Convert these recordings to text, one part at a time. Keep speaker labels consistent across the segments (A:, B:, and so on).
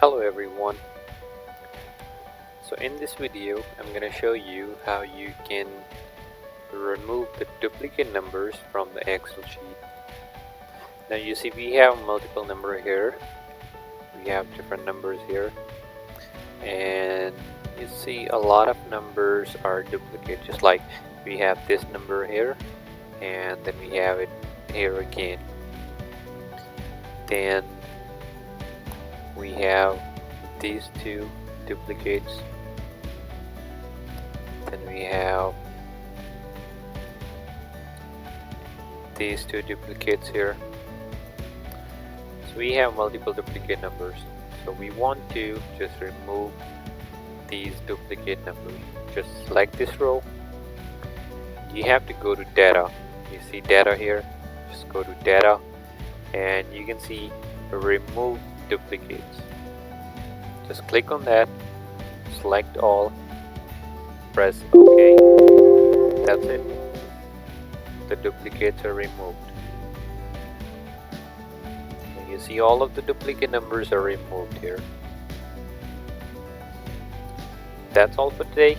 A: Hello everyone. So in this video I'm going to show you how you can remove the duplicate numbers from the Excel sheet. Now you see we have multiple numbers here. We have different numbers here, and you see a lot of numbers are duplicate, just like we have this number here and then we have it here again. Then we have these two duplicates. Then we have these two duplicates here. So we have multiple duplicate numbers. So we want to just remove these duplicate numbers. Just select this row. You have to go to data. You see data here. Just go to data and you can see remove duplicates. Just click on that, select all, press OK. That's it. The duplicates are removed. And you see all of the duplicate numbers are removed here. That's all for today.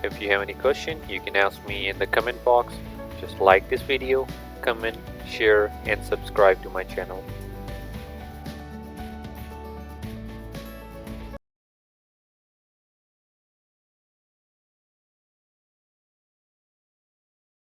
A: If you have any question, you can ask me in the comment box. Just like this video, comment, share and subscribe to my channel.